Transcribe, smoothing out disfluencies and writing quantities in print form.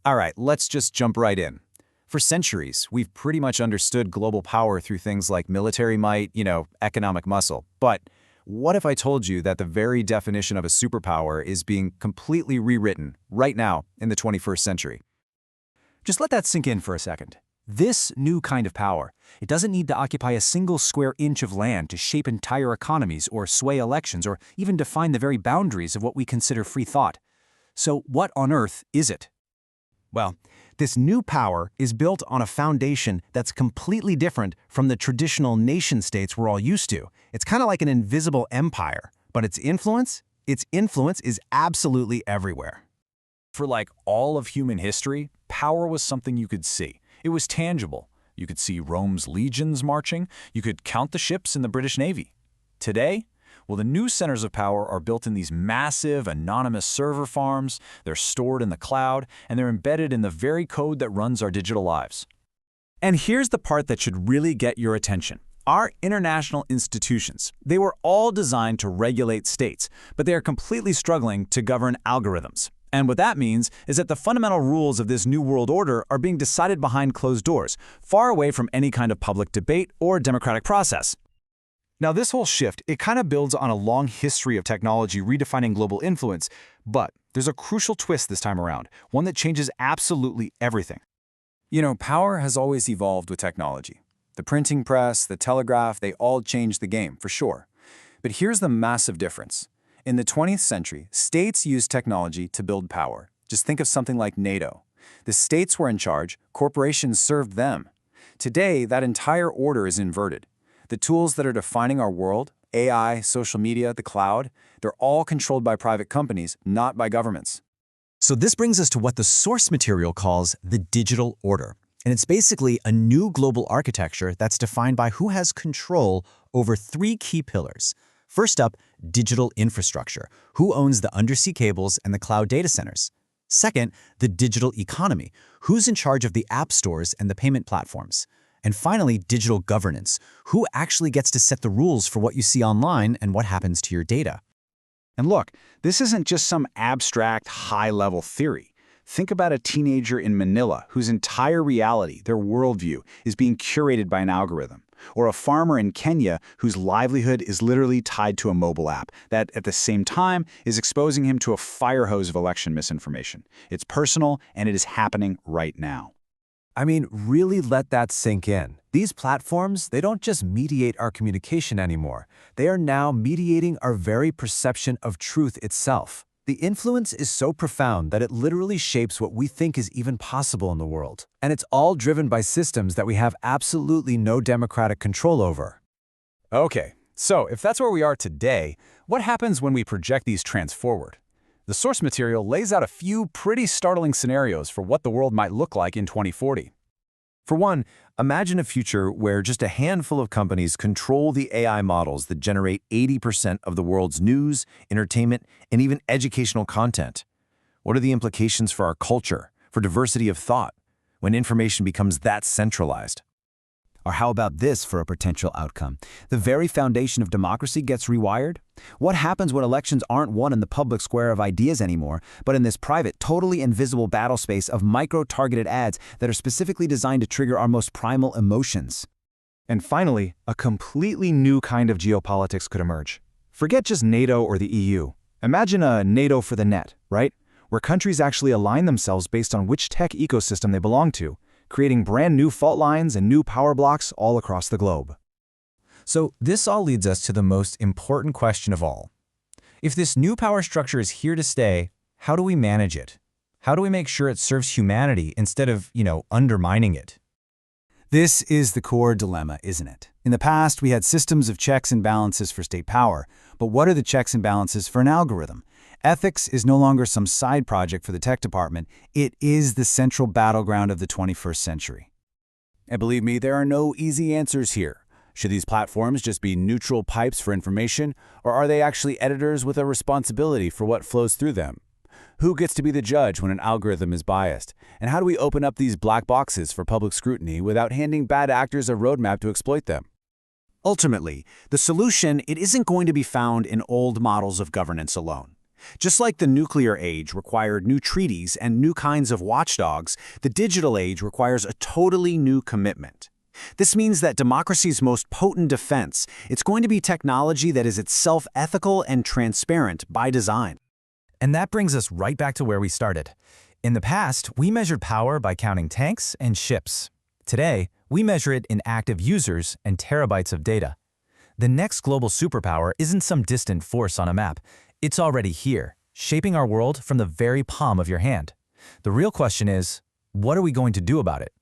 All right, let's just jump right in. For centuries, we've pretty much understood global power through things like military might, economic muscle. But what if I told you that the very definition of a superpower is being completely rewritten right now in the 21st century? Just let that sink in for a second. This new kind of power, it doesn't need to occupy a single square inch of land to shape entire economies or sway elections or even define the very boundaries of what we consider free thought. So what on earth is it? Well, this new power is built on a foundation that's completely different from the traditional nation-states we're all used to. It's kind of like an invisible empire, but its influence is absolutely everywhere. For like all of human history, power was something you could see. It was tangible. You could see Rome's legions marching. You could count the ships in the British Navy. Today, well, the new centers of power are built in these massive, anonymous server farms. They're stored in the cloud, and they're embedded in the very code that runs our digital lives. And here's the part that should really get your attention. Our international institutions, they were all designed to regulate states, but they are completely struggling to govern algorithms. And what that means is that the fundamental rules of this new world order are being decided behind closed doors, far away from any kind of public debate or democratic process. Now, this whole shift, it kind of builds on a long history of technology redefining global influence, but there's a crucial twist this time around, one that changes absolutely everything. Power has always evolved with technology. The printing press, the telegraph, they all changed the game, for sure. But here's the massive difference. In the 20th century, states used technology to build power. Just think of something like NATO. The states were in charge, corporations served them. Today, that entire order is inverted. The tools that are defining our world, AI, social media, the cloud, they're all controlled by private companies, not by governments. So this brings us to what the source material calls the digital order. And it's basically a new global architecture that's defined by who has control over three key pillars. First up, digital infrastructure. Who owns the undersea cables and the cloud data centers? Second, the digital economy. Who's in charge of the app stores and the payment platforms? And finally, digital governance. Who actually gets to set the rules for what you see online and what happens to your data? And look, this isn't just some abstract, high-level theory. Think about a teenager in Manila whose entire reality, their worldview, is being curated by an algorithm. Or a farmer in Kenya whose livelihood is literally tied to a mobile app that, at the same time, is exposing him to a fire hose of election misinformation. It's personal, and it is happening right now. I mean, really let that sink in. These platforms, they don't just mediate our communication anymore. They are now mediating our very perception of truth itself. The influence is so profound that it literally shapes what we think is even possible in the world. And it's all driven by systems that we have absolutely no democratic control over. Okay, so if that's where we are today, what happens when we project these trends forward? The source material lays out a few pretty startling scenarios for what the world might look like in 2040. For one, imagine a future where just a handful of companies control the AI models that generate 80% of the world's news, entertainment, and even educational content. What are the implications for our culture, for diversity of thought, when information becomes that centralized? Or how about this for a potential outcome? The very foundation of democracy gets rewired? What happens when elections aren't won in the public square of ideas anymore, but in this private, totally invisible battle space of micro-targeted ads that are specifically designed to trigger our most primal emotions? And finally, a completely new kind of geopolitics could emerge. Forget just NATO or the EU. Imagine a NATO for the net, right? Where countries actually align themselves based on which tech ecosystem they belong to, creating brand new fault lines and new power blocks all across the globe. So this all leads us to the most important question of all. If this new power structure is here to stay, how do we manage it? How do we make sure it serves humanity instead of, undermining it? This is the core dilemma, isn't it? In the past, we had systems of checks and balances for state power, but what are the checks and balances for an algorithm? Ethics is no longer some side project for the tech department. It is the central battleground of the 21st century. And believe me, there are no easy answers here. Should these platforms just be neutral pipes for information, or are they actually editors with a responsibility for what flows through them? Who gets to be the judge when an algorithm is biased? And how do we open up these black boxes for public scrutiny without handing bad actors a roadmap to exploit them? Ultimately, the solution, it isn't going to be found in old models of governance alone. Just like the nuclear age required new treaties and new kinds of watchdogs, the digital age requires a totally new commitment. This means that democracy's most potent defense, it's going to be technology that is itself ethical and transparent by design. And that brings us right back to where we started. In the past, we measured power by counting tanks and ships. Today, we measure it in active users and terabytes of data. The next global superpower isn't some distant force on a map. It's already here, shaping our world from the very palm of your hand. The real question is, what are we going to do about it?